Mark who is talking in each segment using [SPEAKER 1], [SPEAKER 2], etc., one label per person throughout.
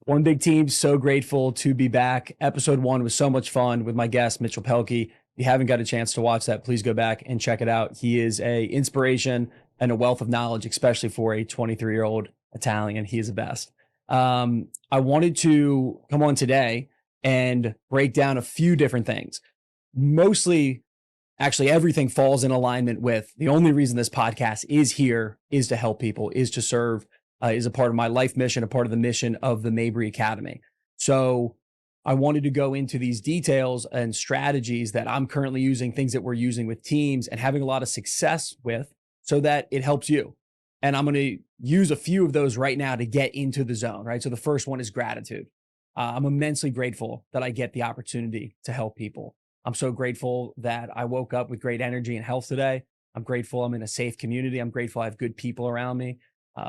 [SPEAKER 1] One Big Team, so grateful to be back. Episode 1 was so much fun with my guest, Mitchell Pelkey. If you haven't got a chance to watch that, please go back and check it out. He is a inspiration and a wealth of knowledge, especially for a 23-year-old Italian. He is the best. I wanted to come on today and break down a few different things. Mostly, actually, everything falls in alignment with the only reason this podcast is here is to help people, is to serve, is a part of my life mission, a part of the mission of the Mabry Academy. So I wanted to go into these details and strategies that I'm currently using, things that we're using with teams and having a lot of success with so that it helps you. And I'm going to use a few of those right now to get into the zone, right? So the first one is gratitude. I'm immensely grateful that I get the opportunity to help people. I'm so grateful that I woke up with great energy and health today. I'm grateful I'm in a safe community. I'm grateful I have good people around me.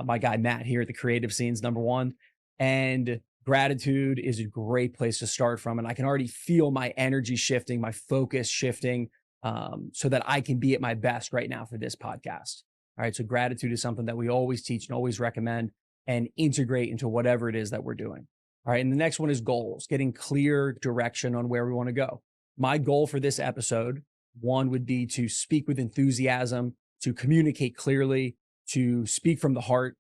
[SPEAKER 1] My guy, Matt, here at the Creative Scenes, number one. And gratitude is a great place to start from. And I can already feel my energy shifting, my focus shifting, so that I can be at my best right now for this podcast. All right. So gratitude is something that we always teach and always recommend and integrate into whatever it is that we're doing. All right. And the next one is goals, getting clear direction on where we want to go. My goal for this episode, one, would be to speak with enthusiasm, to communicate clearly, to speak from the heart.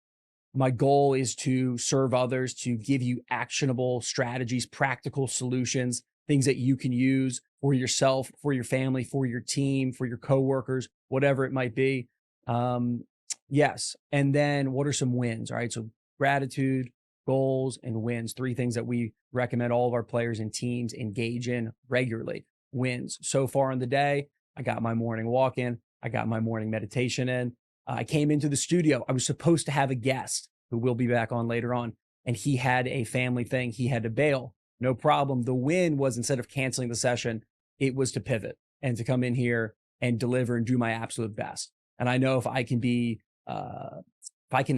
[SPEAKER 1] My goal is to serve others, to give you actionable strategies, practical solutions, things that you can use for yourself, for your family, for your team, for your coworkers, whatever it might be. Yes. And then what are some wins? All right. So gratitude, goals, and wins, three things that we recommend all of our players and teams engage in regularly. Wins. So far in the day, I got my morning walk in. I got my morning meditation in. I came into the studio. I was supposed to have a guest who will be back on later on, and he had a family thing. He had to bail. No problem. The win was, instead of canceling the session, it was to pivot and to come in here and deliver and do my absolute best. And I know if I can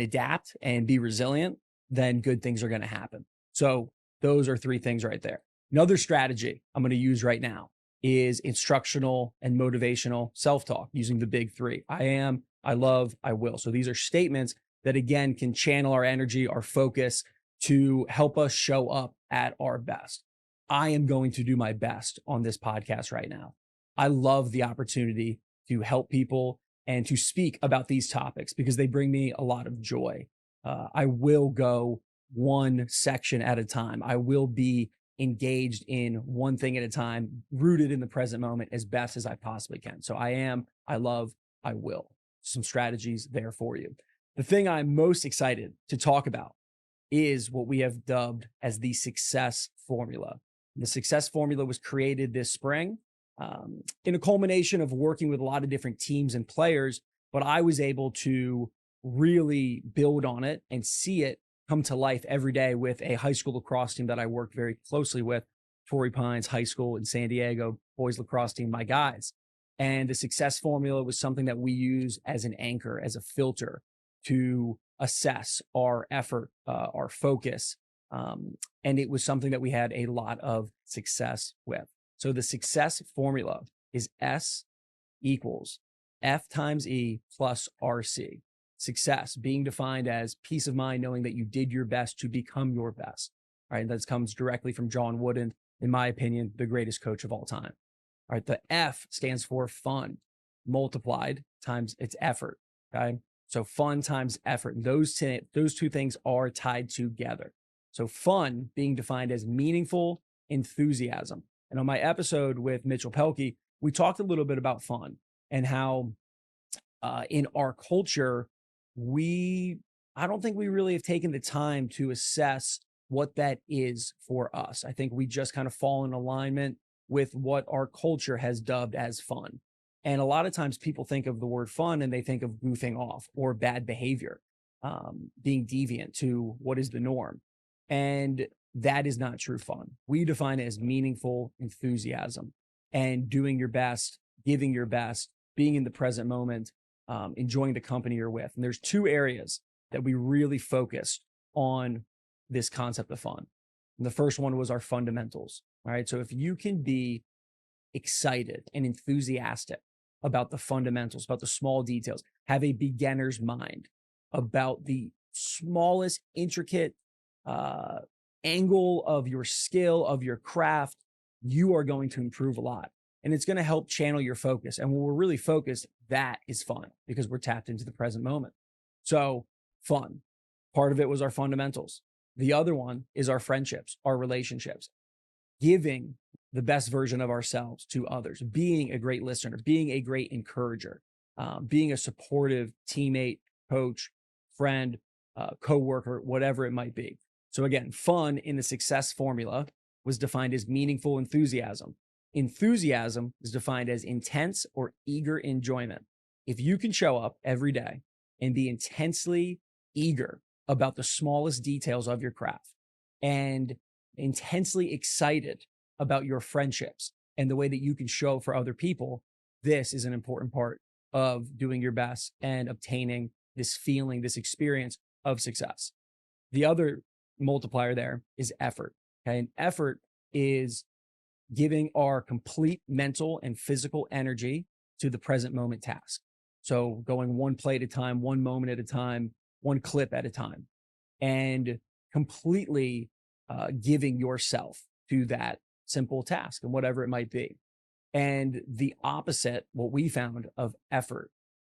[SPEAKER 1] adapt and be resilient, then good things are going to happen. So those are three things right there. Another strategy I'm going to use right now is instructional and motivational self-talk using the big three. I am, I love, I will. So these are statements that, again, can channel our energy, our focus to help us show up at our best. I am going to do my best on this podcast right now. I love the opportunity to help people and to speak about these topics because they bring me a lot of joy. I will go one section at a time. I will be engaged in one thing at a time, rooted in the present moment as best as I possibly can. So I am, I love, I will. Some strategies there for you. The thing I'm most excited to talk about is what we have dubbed as the success formula. The success formula was created this spring in a culmination of working with a lot of different teams and players, but I was able to really build on it and see it come to life every day with a high school lacrosse team that I worked very closely with, Torrey Pines High School in San Diego, boys lacrosse team, my guys. And the success formula was something that we use as an anchor, as a filter to assess our effort, our focus. And it was something that we had a lot of success with. So the success formula is S equals F times E plus RC. Success being defined as peace of mind, knowing that you did your best to become your best. All right. That comes directly from John Wooden, in my opinion, the greatest coach of all time. All right. The F stands for fun, multiplied times its effort. Okay. So fun times effort. Those two things are tied together. So fun being defined as meaningful enthusiasm. And on my episode with Mitchell Pelkey, we talked a little bit about fun and how in our culture, I don't think we really have taken the time to assess what that is for us. I think we just kind of fall in alignment with what our culture has dubbed as fun. And a lot of times people think of the word fun and they think of goofing off or bad behavior, being deviant to what is the norm. And that is not true fun. We define it as meaningful enthusiasm and doing your best, giving your best, being in the present moment, enjoying the company you're with. And there's two areas that we really focused on this concept of fun. And the first one was our fundamentals. All right. So if you can be excited and enthusiastic about the fundamentals, about the small details, have a beginner's mind about the smallest intricate angle of your skill, of your craft, you are going to improve a lot. And it's going to help channel your focus. And when we're really focused, that is fun because we're tapped into the present moment. So, fun. Part of it was our fundamentals. The other one is our friendships, our relationships, giving the best version of ourselves to others, being a great listener, being a great encourager, being a supportive teammate, coach, friend, coworker, whatever it might be. So again, fun in the success formula was defined as meaningful enthusiasm. Enthusiasm is defined as intense or eager enjoyment. If you can show up every day and be intensely eager about the smallest details of your craft and intensely excited about your friendships and the way that you can show for other people, this is an important part of doing your best and obtaining this feeling, this experience of success. The other multiplier there is effort. Okay. And effort is giving our complete mental and physical energy to the present moment task. So going one play at a time, one moment at a time, one clip at a time, and completely giving yourself to that simple task and whatever it might be. And the opposite, what we found of effort,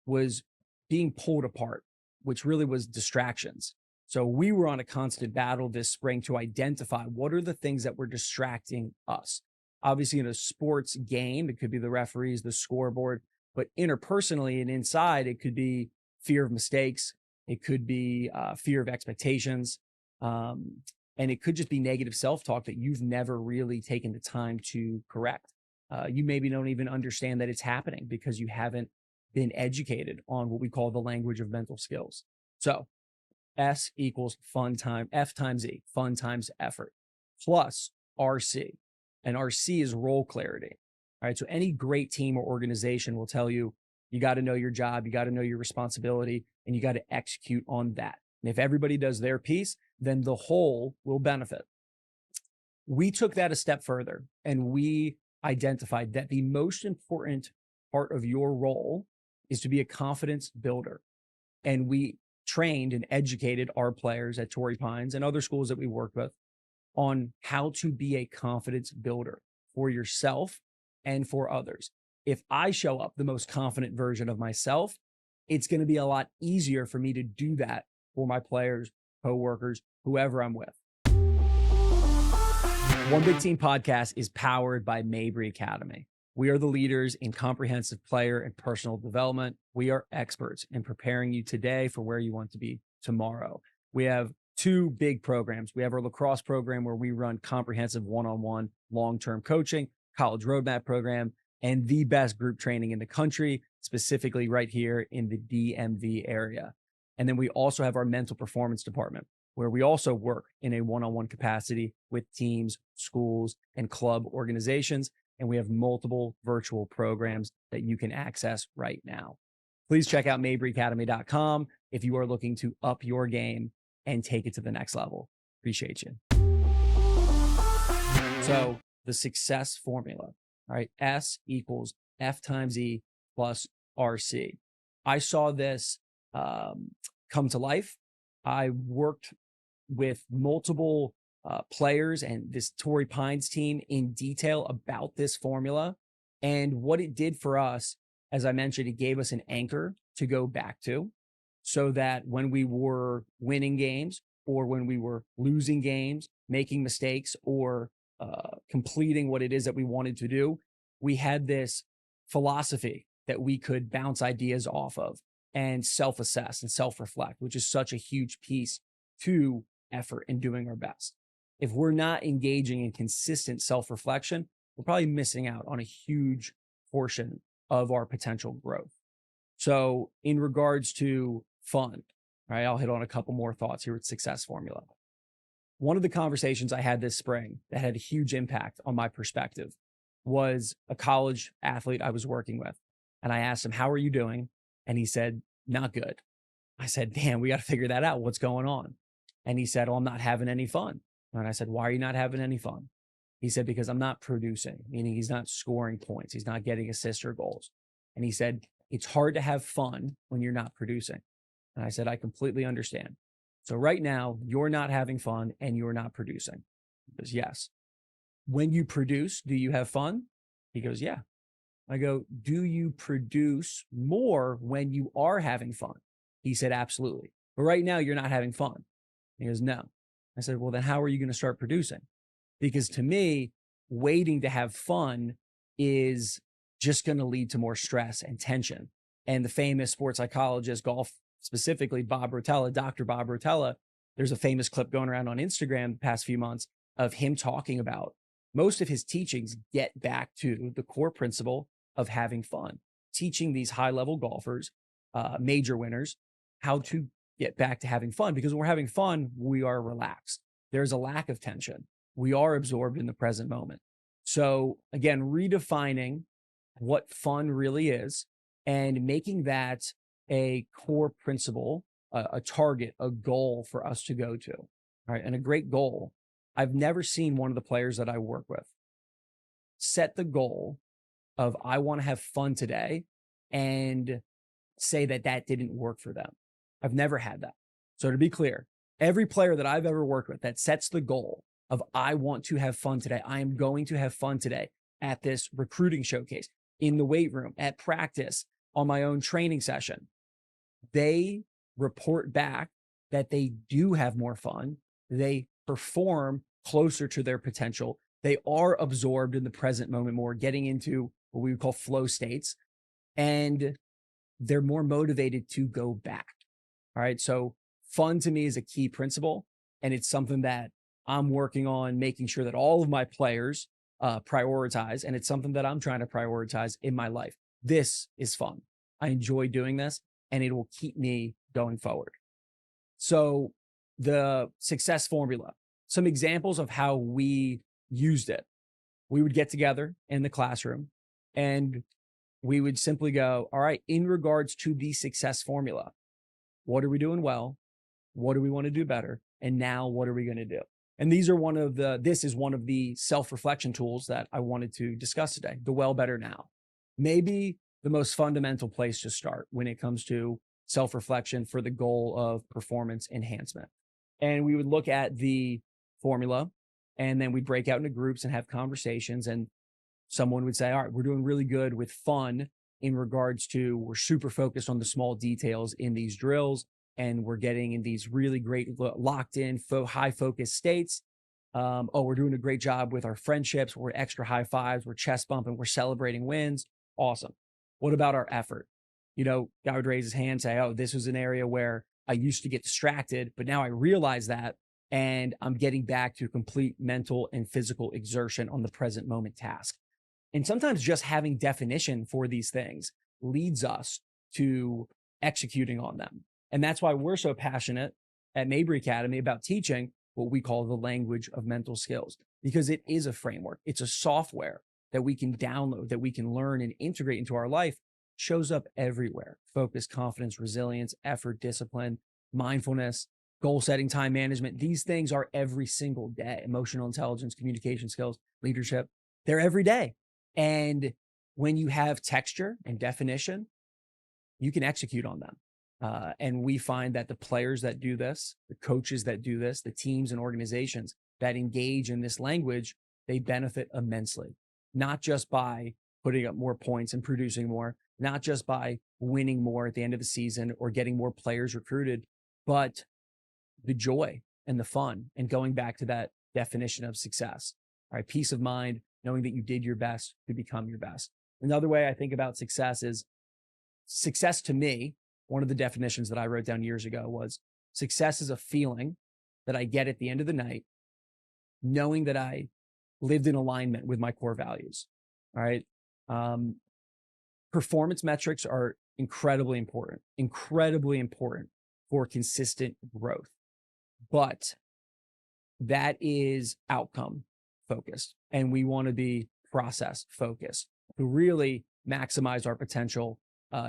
[SPEAKER 1] was being pulled apart, which really was distractions. So we were on a constant battle this spring to identify what are the things that were distracting us. Obviously, in a sports game, it could be the referees, the scoreboard, but interpersonally and inside, it could be fear of mistakes. It could be fear of expectations. And it could just be negative self-talk that you've never really taken the time to correct. You maybe don't even understand that it's happening because you haven't been educated on what we call the language of mental skills. So S equals fun time, F times E, fun times effort, plus RC. And RC is role clarity. All right. So any great team or organization will tell you, you got to know your job, you got to know your responsibility, and you got to execute on that. And if everybody does their piece, then the whole will benefit. We took that a step further and we identified that the most important part of your role is to be a confidence builder. And we trained and educated our players at Torrey Pines and other schools that we work with on how to be a confidence builder for yourself and for others. If I show up the most confident version of myself, it's going to be a lot easier for me to do that for my players, coworkers, whoever I'm with. One Big Team podcast is powered by Mabry Academy. We are the leaders in comprehensive player and personal development. We are experts in preparing you today for where you want to be tomorrow. We have two big programs. We have our lacrosse program where we run comprehensive one-on-one long-term coaching, college roadmap program, and the best group training in the country, specifically right here in the DMV area. And then we also have our mental performance department, where we also work in a one-on-one capacity with teams, schools, and club organizations. And we have multiple virtual programs that you can access right now. Please check out MabryAcademy.com if you are looking to up your game and take it to the next level. Appreciate you. So the success formula, all right, S equals F times E plus RC. I saw this come to life. I worked with multiple players and this Torrey Pines team in detail about this formula. And what it did for us, as I mentioned, it gave us an anchor to go back to so that when we were winning games or when we were losing games, making mistakes or completing what it is that we wanted to do, we had this philosophy that we could bounce ideas off of and self-assess and self-reflect, which is such a huge piece to effort in doing our best. If we're not engaging in consistent self-reflection, we're probably missing out on a huge portion of our potential growth. So in regards to fun, right, I'll hit on a couple more thoughts here with success formula. One of the conversations I had this spring that had a huge impact on my perspective was a college athlete I was working with. And I asked him, how are you doing? And he said, not good. I said, damn, we got to figure that out. What's going on? And he said, oh, I'm not having any fun. And I said, why are you not having any fun? He said, because I'm not producing, meaning he's not scoring points. He's not getting assists or goals. And he said, it's hard to have fun when you're not producing. And I said, I completely understand. So right now, you're not having fun and you're not producing. He goes, yes. When you produce, do you have fun? He goes, yeah. I go, do you produce more when you are having fun? He said, absolutely. But right now, you're not having fun. He goes, no. I said, well, then how are you going to start producing? Because to me, waiting to have fun is just going to lead to more stress and tension. And the famous sports psychologist, golf specifically, Bob Rotella, Dr. Bob Rotella, there's a famous clip going around on Instagram the past few months of him talking about most of his teachings get back to the core principle of having fun, teaching these high level golfers, major winners, how to get back to having fun. Because when we're having fun, we are relaxed. There's a lack of tension. We are absorbed in the present moment. So again, redefining what fun really is and making that a core principle, a target, a goal for us to go to. All right. And a great goal. I've never seen one of the players that I work with set the goal of, I want to have fun today, and say that that didn't work for them. I've never had that. So to be clear, every player that I've ever worked with that sets the goal of, I want to have fun today, I am going to have fun today at this recruiting showcase, in the weight room, at practice, on my own training session, they report back that they do have more fun. They perform closer to their potential. They are absorbed in the present moment more, getting into what we would call flow states, and they're more motivated to go back. All right. So fun to me is a key principle, and it's something that I'm working on making sure that all of my players prioritize. And it's something that I'm trying to prioritize in my life. This is fun. I enjoy doing this, and it will keep me going forward. So the success formula, some examples of how we used it. We would get together in the classroom and we would simply go, all right, in regards to the success formula, what are we doing well? What do we want to do better? And now what are we going to do? And these are this is one of the self-reflection tools that I wanted to discuss today, the well, better, now. Maybe the most fundamental place to start when it comes to self-reflection for the goal of performance enhancement. And we would look at the formula, and then we'd break out into groups and have conversations. And someone would say, all right, we're doing really good with fun in regards to, we're super focused on the small details in these drills, and we're getting in these really great locked in high focus states. We're doing a great job with our friendships. We're extra high fives. We're chest bumping. We're celebrating wins. Awesome. What about our effort? Guy would raise his hand and say, oh, this was an area where I used to get distracted, but now I realize that, and I'm getting back to complete mental and physical exertion on the present moment task. And sometimes just having definition for these things leads us to executing on them. And that's why we're so passionate at Mabry Academy about teaching what we call the language of mental skills, because it is a framework. It's a software that we can download, that we can learn and integrate into our life. Shows up everywhere: focus, confidence, resilience, effort, discipline, mindfulness, goal setting, time management. These things are every single day. Emotional intelligence, communication skills, leadership, they're every day. And when you have texture and definition, you can execute on them. And we find that the players that do this, the coaches that do this, the teams and organizations that engage in this language, they benefit immensely, not just by putting up more points and producing more, not just by winning more at the end of the season or getting more players recruited, but the joy and the fun and going back to that definition of success. All right, peace of mind, knowing that you did your best to become your best. Another way I think about success is, success to me, one of the definitions that I wrote down years ago was, success is a feeling that I get at the end of the night, knowing that I lived in alignment with my core values. All right. Performance metrics are incredibly important for consistent growth, but that is outcome focused, and we want to be process focused to really maximize our potential,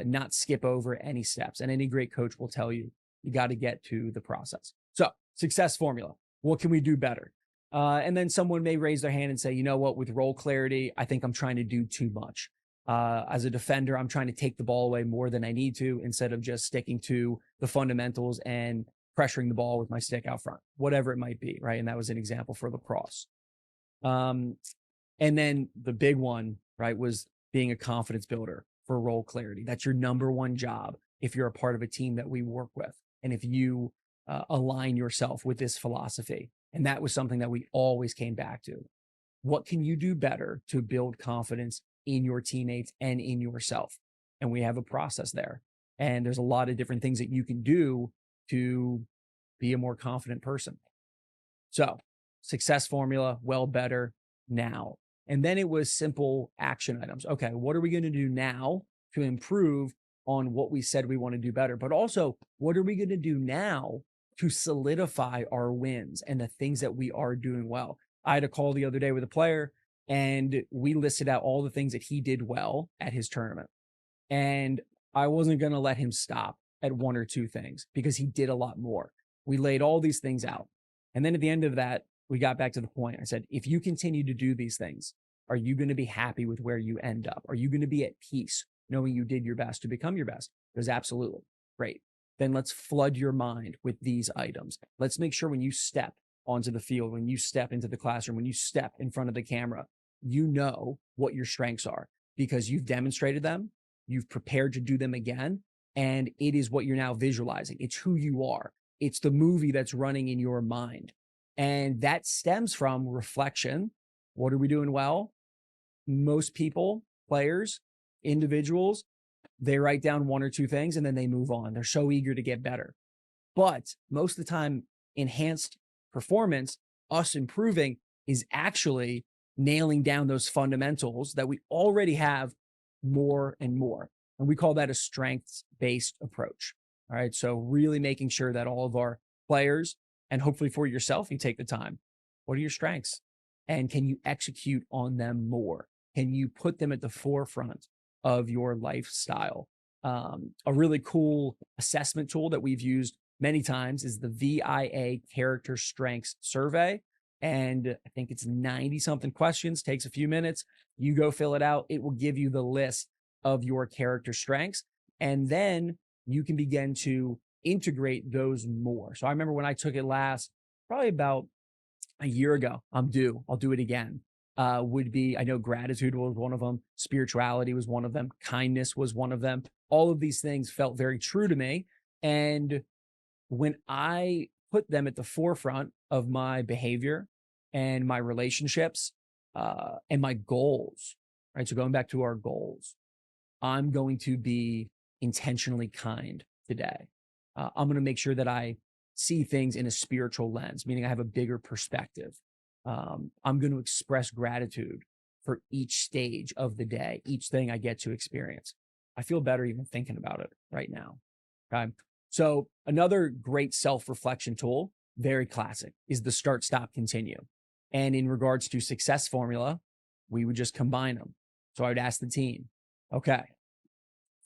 [SPEAKER 1] not skip over any steps. And any great coach will tell you, you got to get to the process. So success formula, what can we do better? And then someone may raise their hand and say, you know what, with role clarity, I think I'm trying to do too much. As a defender, I'm trying to take the ball away more than I need to, instead of just sticking to the fundamentals and pressuring the ball with my stick out front, whatever it might be, right? And that was an example for lacrosse. And then the big one, right, was being a confidence builder for role clarity. That's your number one job if you're a part of a team that we work with, and if you align yourself with this philosophy. And that was something that we always came back to. What can you do better to build confidence in your teammates and in yourself? And we have a process there. And there's a lot of different things that you can do to be a more confident person. So, success formula, well, better, now. And then it was simple action items. Okay, what are we going to do now to improve on what we said we want to do better? But also, what are we going to do now to solidify our wins and the things that we are doing well? I had a call the other day with a player, and we listed out all the things that he did well at his tournament. And I wasn't going to let him stop at one or two things because he did a lot more. We laid all these things out. And then at the end of that, we got back to the point. I said, if you continue to do these things, are you going to be happy with where you end up? Are you going to be at peace knowing you did your best to become your best? He goes, absolutely. Great. Then let's flood your mind with these items. Let's make sure when you step onto the field, when you step into the classroom, when you step in front of the camera, you know what your strengths are because you've demonstrated them, you've prepared to do them again, and it is what you're now visualizing. It's who you are. It's the movie that's running in your mind. And that stems from reflection. What are we doing well? Most people, players, individuals, they write down one or two things and then they move on. They're so eager to get better. But most of the time, enhanced performance, us improving, is actually nailing down those fundamentals that we already have more and more. And we call that a strengths-based approach. All right. So really making sure that all of our players, and hopefully for yourself, you take the time. What are your strengths? And can you execute on them more? Can you put them at the forefront of your lifestyle? A really cool assessment tool that we've used many times is the VIA Character Strengths Survey. And I think it's 90 something questions, takes a few minutes. You go fill it out. It will give you the list of your character strengths. And then you can begin to integrate those more. So I remember when I took it last, probably about a year ago, I'll do it again. I know gratitude was one of them. Spirituality was one of them. Kindness was one of them. All of these things felt very true to me. And when I put them at the forefront of my behavior and my relationships and my goals, right? So going back to our goals, I'm going to be intentionally kind today. I'm going to make sure that I see things in a spiritual lens, meaning I have a bigger perspective. I'm going to express gratitude for each stage of the day, each thing I get to experience. I feel better even thinking about it right now. Okay. So another great self-reflection tool, very classic, is the start, stop, continue. And in regards to success formula, we would just combine them. So I would ask the team, okay,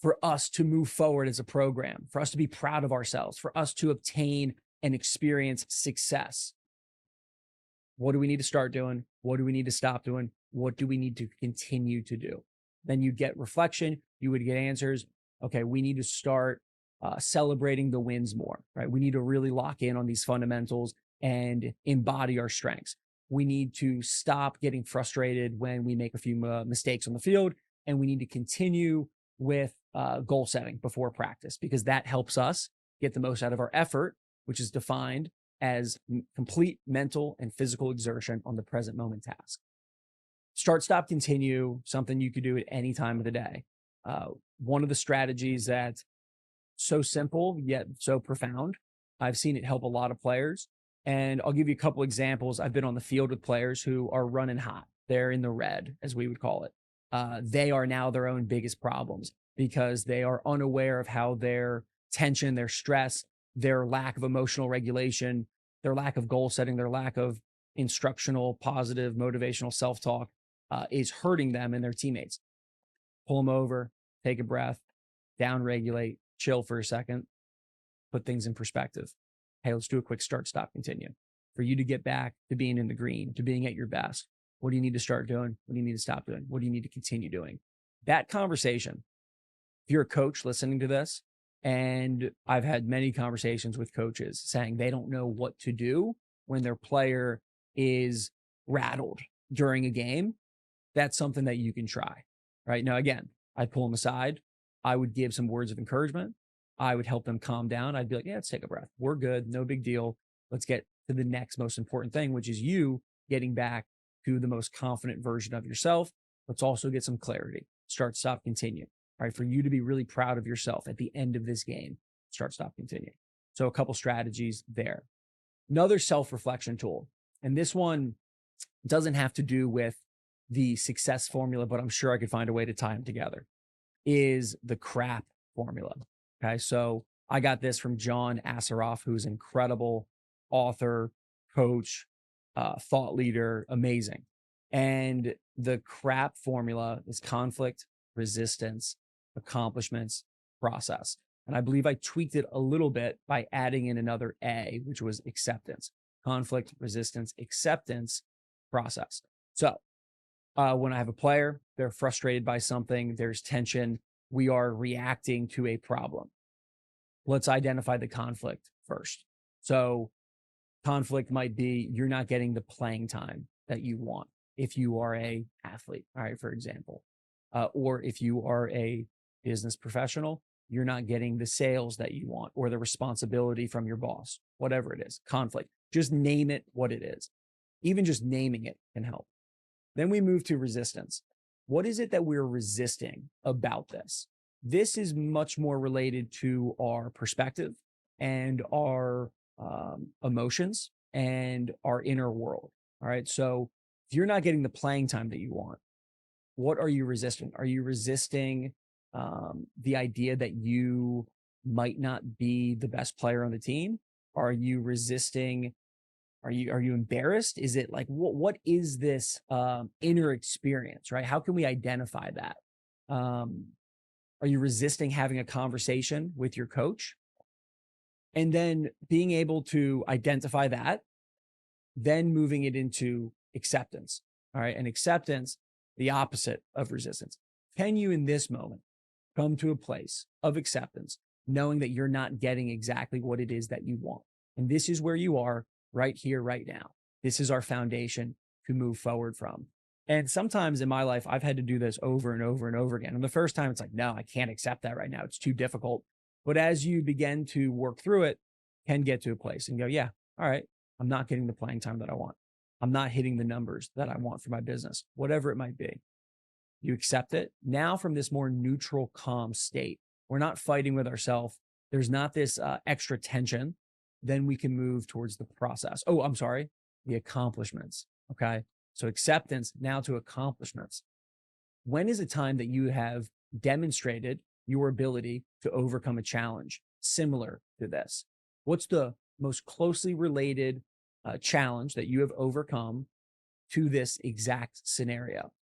[SPEAKER 1] for us to move forward as a program, for us to be proud of ourselves, for us to obtain and experience success, what do we need to start doing? What do we need to stop doing? What do we need to continue to do? Then you get reflection, you would get answers. Okay, we need to start celebrating the wins more, right? We need to really lock in on these fundamentals and embody our strengths. We need to stop getting frustrated when we make a few mistakes on the field, and we need to continue with goal setting before practice, because that helps us get the most out of our effort, which is defined as complete mental and physical exertion on the present moment task. Start, stop, continue, something you could do at any time of the day. One of the strategies that's so simple yet so profound, I've seen it help a lot of players. And I'll give you a couple examples. I've been on the field with players who are running hot. They're in the red, as we would call it. They are now their own biggest problems because they are unaware of how their tension, their stress, their lack of emotional regulation, their lack of goal setting, their lack of instructional, positive, motivational self-talk is hurting them and their teammates. Pull them over, take a breath, down regulate, chill for a second, put things in perspective. Hey, let's do a quick start, stop, continue. For you to get back to being in the green, to being at your best, what do you need to start doing? What do you need to stop doing? What do you need to continue doing? That conversation, if you're a coach listening to this, And I've had many conversations with coaches saying they don't know what to do when their player is rattled during a game. That's something that you can try. Right now, again, I'd pull them aside. I would give some words of encouragement. I would help them calm down. I'd be like, yeah, let's take a breath. We're good. No big deal. Let's get to the next most important thing, which is you getting back to the most confident version of yourself. Let's also get some clarity. Start, stop, continue. All right. For you to be really proud of yourself at the end of this game, start, stop, continue. So a couple strategies there. Another self-reflection tool. And this one doesn't have to do with the success formula, but I'm sure I could find a way to tie them together, is the crap formula. Okay. So I got this from John Asseroff, who's an incredible author, coach, thought leader, amazing. And the crap formula is conflict, resistance, accomplishments, process. And I believe I tweaked it a little bit by adding in another A, which was acceptance, conflict, resistance, acceptance, process. So when I have a player, they're frustrated by something, there's tension, we are reacting to a problem. Let's identify the conflict first. So conflict might be you're not getting the playing time that you want if you are a athlete, all right, for example, or if you are a business professional, you're not getting the sales that you want or the responsibility from your boss, whatever it is, conflict. Just name it what it is. Even just naming it can help. Then we move to resistance. What is it that we're resisting about this? This is much more related to our perspective and our emotions and our inner world. All right. So if you're not getting the playing time that you want, what are you resisting? Are you resisting the idea that you might not be the best player on the team? Are you resisting? Are you embarrassed? Is it like what is this inner experience, right? How can we identify that? Are you resisting having a conversation with your coach? And then being able to identify that, then moving it into acceptance. All right. And acceptance, the opposite of resistance. Can you in this moment come to a place of acceptance, knowing that you're not getting exactly what it is that you want? And this is where you are right here, right now. This is our foundation to move forward from. And sometimes in my life, I've had to do this over and over and over again. And the first time it's like, no, I can't accept that right now. It's too difficult. But as you begin to work through it, can get to a place and go, yeah, all right, I'm not getting the playing time that I want. I'm not hitting the numbers that I want for my business, whatever it might be. You accept it. Now from this more neutral, calm state, we're not fighting with ourselves. There's not this extra tension. Then we can move towards the process. Oh, I'm sorry, the accomplishments. Okay. So acceptance now to accomplishments. When is a time that you have demonstrated your ability to overcome a challenge similar to this? What's the most closely related challenge that you have overcome to this exact scenario?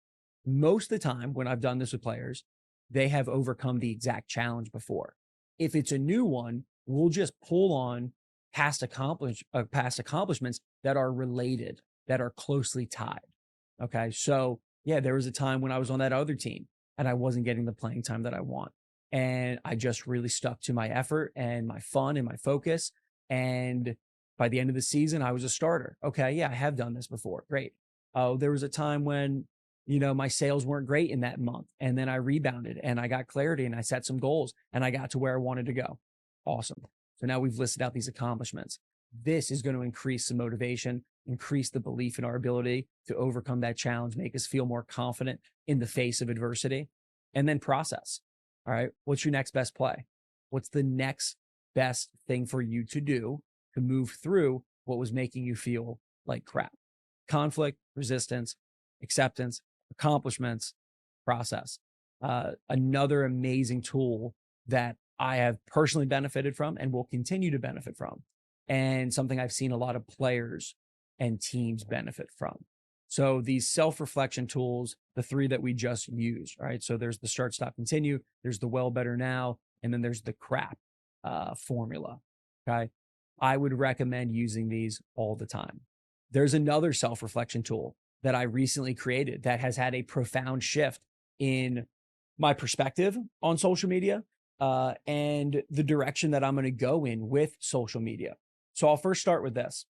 [SPEAKER 1] Most of the time when I've done this with players, they have overcome the exact challenge before. If it's a new one, we'll just pull on past accomplishments that are related, that are closely tied. Okay. So yeah, there was a time when I was on that other team and I wasn't getting the playing time that I want. And I just really stuck to my effort and my fun and my focus. And by the end of the season, I was a starter. Okay. Yeah, I have done this before. Great. Oh, there was a time when, my sales weren't great in that month. And then I rebounded and I got clarity and I set some goals and I got to where I wanted to go. Awesome. So now we've listed out these accomplishments. This is going to increase the motivation, increase the belief in our ability to overcome that challenge, make us feel more confident in the face of adversity, and then process. All right. What's your next best play? What's the next best thing for you to do to move through what was making you feel like crap? Conflict, resistance, acceptance, accomplishments, process. Another amazing tool that I have personally benefited from and will continue to benefit from, and something I've seen a lot of players and teams benefit from. So these self-reflection tools, the three that we just used, right? So there's the start, stop, continue, there's the well, better, now, and then there's the crap formula, okay? I would recommend using these all the time. There's another self-reflection tool that I recently created that has had a profound shift in my perspective on social media and the direction that I'm going to go in with social media. So I'll first start with this.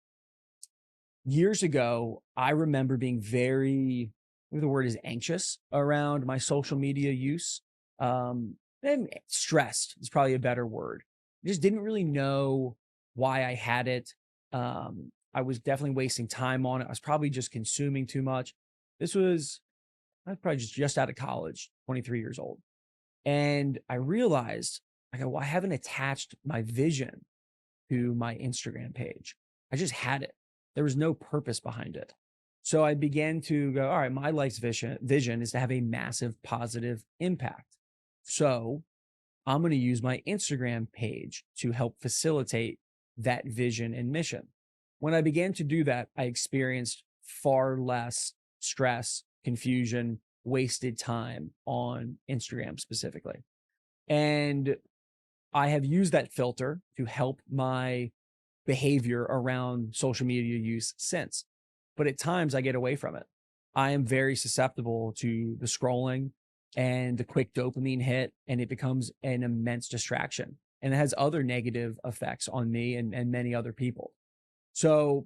[SPEAKER 1] Years ago, I remember being very, maybe the word is anxious around my social media use. And stressed is probably a better word. I just didn't really know why I had it. I was definitely wasting time on it. I was probably just consuming too much. I was probably just out of college, 23 years old. And I realized, I go, well, I haven't attached my vision to my Instagram page. I just had it. There was no purpose behind it. So I began to go, all right, my life's vision is to have a massive positive impact. So I'm going to use my Instagram page to help facilitate that vision and mission. When I began to do that, I experienced far less stress, confusion, wasted time on Instagram specifically. And I have used that filter to help my behavior around social media use since. But at times I get away from it. I am very susceptible to the scrolling and the quick dopamine hit, and it becomes an immense distraction. And it has other negative effects on me and many other people. So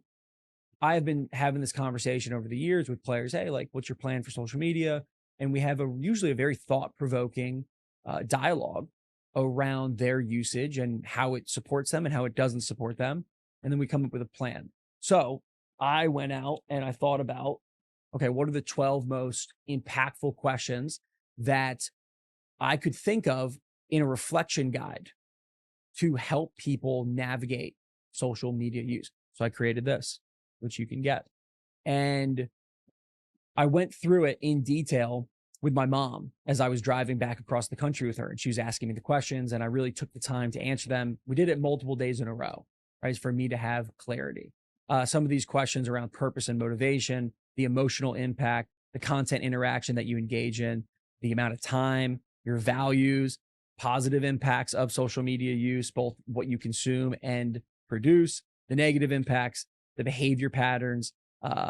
[SPEAKER 1] I have been having this conversation over the years with players. Hey, like, what's your plan for social media? And we have usually a very thought provoking dialogue around their usage and how it supports them and how it doesn't support them. And then we come up with a plan. So I went out and I thought about, okay, what are the 12 most impactful questions that I could think of in a reflection guide to help people navigate social media use? So I created this, which you can get. And I went through it in detail with my mom as I was driving back across the country with her. And she was asking me the questions, and I really took the time to answer them. We did it multiple days in a row, right? For me to have clarity. Some of these questions around purpose and motivation, the emotional impact, the content interaction that you engage in, the amount of time, your values, positive impacts of social media use, both what you consume and produce, the negative impacts, the behavior patterns,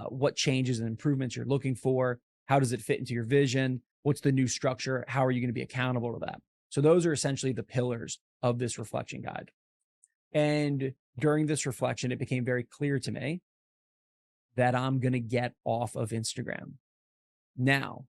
[SPEAKER 1] what changes and improvements you're looking for. How does it fit into your vision? What's the new structure? How are you going to be accountable to that? So those are essentially the pillars of this reflection guide. And during this reflection, it became very clear to me that I'm going to get off of Instagram. Now,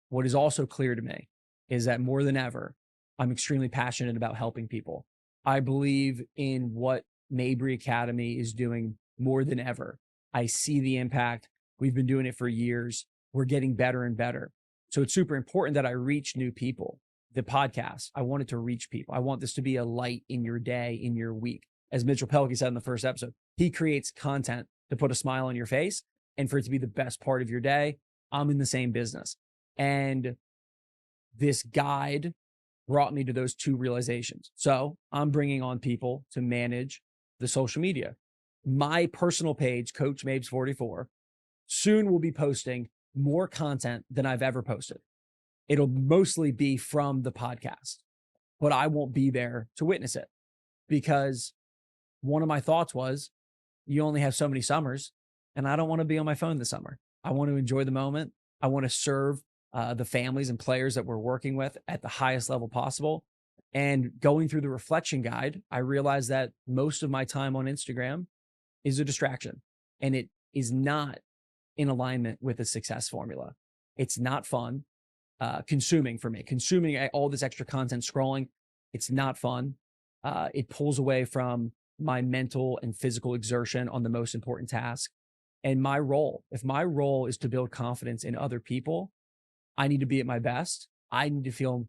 [SPEAKER 1] what is also clear to me is that more than ever, I'm extremely passionate about helping people. I believe in what Mabry Academy is doing more than ever. I see the impact. We've been doing it for years. We're getting better and better. So it's super important that I reach new people. The podcast, I want it to reach people. I want this to be a light in your day, in your week. As Mitchell Pelkey said in the first episode, he creates content to put a smile on your face and for it to be the best part of your day. I'm in the same business. And this guide brought me to those two realizations. So I'm bringing on people to manage the social media. My personal page, Coach Mabes 44, soon will be posting more content than I've ever posted. It'll mostly be from the podcast, but I won't be there to witness it because one of my thoughts was you only have so many summers and I don't want to be on my phone this summer. I want to enjoy the moment. I want to serve the families and players that we're working with at the highest level possible. And going through the reflection guide, I realized that most of my time on Instagram is a distraction and it is not in alignment with a success formula. It's not fun. Consuming for me, consuming all this extra content, scrolling, it's not fun. It pulls away from my mental and physical exertion on the most important task. And my role, if my role is to build confidence in other people, I need to be at my best. I need to feel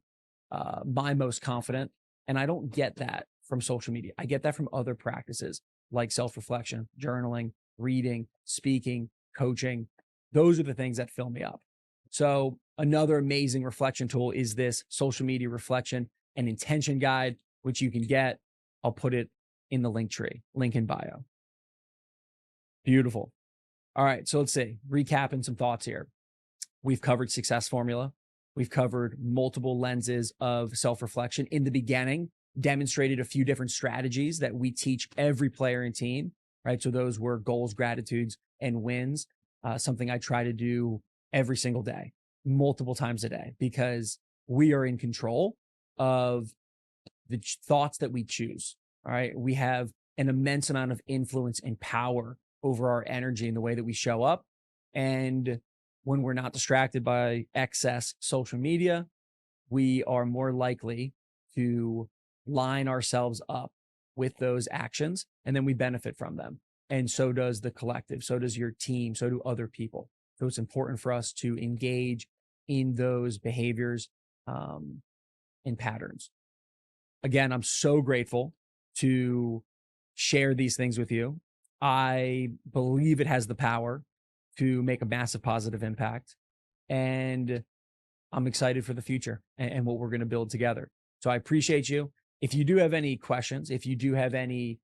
[SPEAKER 1] my most confident. And I don't get that from social media. I get that from other practices like self-reflection, journaling, reading, speaking, coaching. Those are the things that fill me up. So another amazing reflection tool is this social media reflection and intention guide, which you can get. I'll put it in the link tree, link in bio. Beautiful. All right. So let's see, recapping some thoughts here. We've covered success formula. We've covered multiple lenses of self-reflection. In the beginning, demonstrated a few different strategies that we teach every player and team, right? So those were goals, gratitudes, and wins. Something I try to do every single day, multiple times a day, because we are in control of the thoughts that we choose. All right. We have an immense amount of influence and power over our energy and the way that we show up. And when we're not distracted by excess social media, we are more likely to line ourselves up with those actions, and then we benefit from them. And so does the collective, so does your team, so do other people. So it's important for us to engage in those behaviors and patterns. Again, I'm so grateful to share these things with you. I believe it has the power to make a massive positive impact. And I'm excited for the future and what we're going to build together. So I appreciate you. If you do have any questions, if you do have any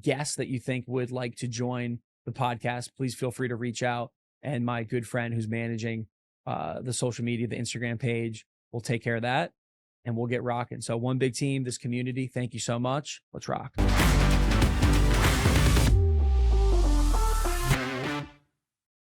[SPEAKER 1] guests that you think would like to join the podcast, please feel free to reach out. And my good friend who's managing the social media, the Instagram page, will take care of that and we'll get rocking. So one big team, this community, thank you so much. Let's rock.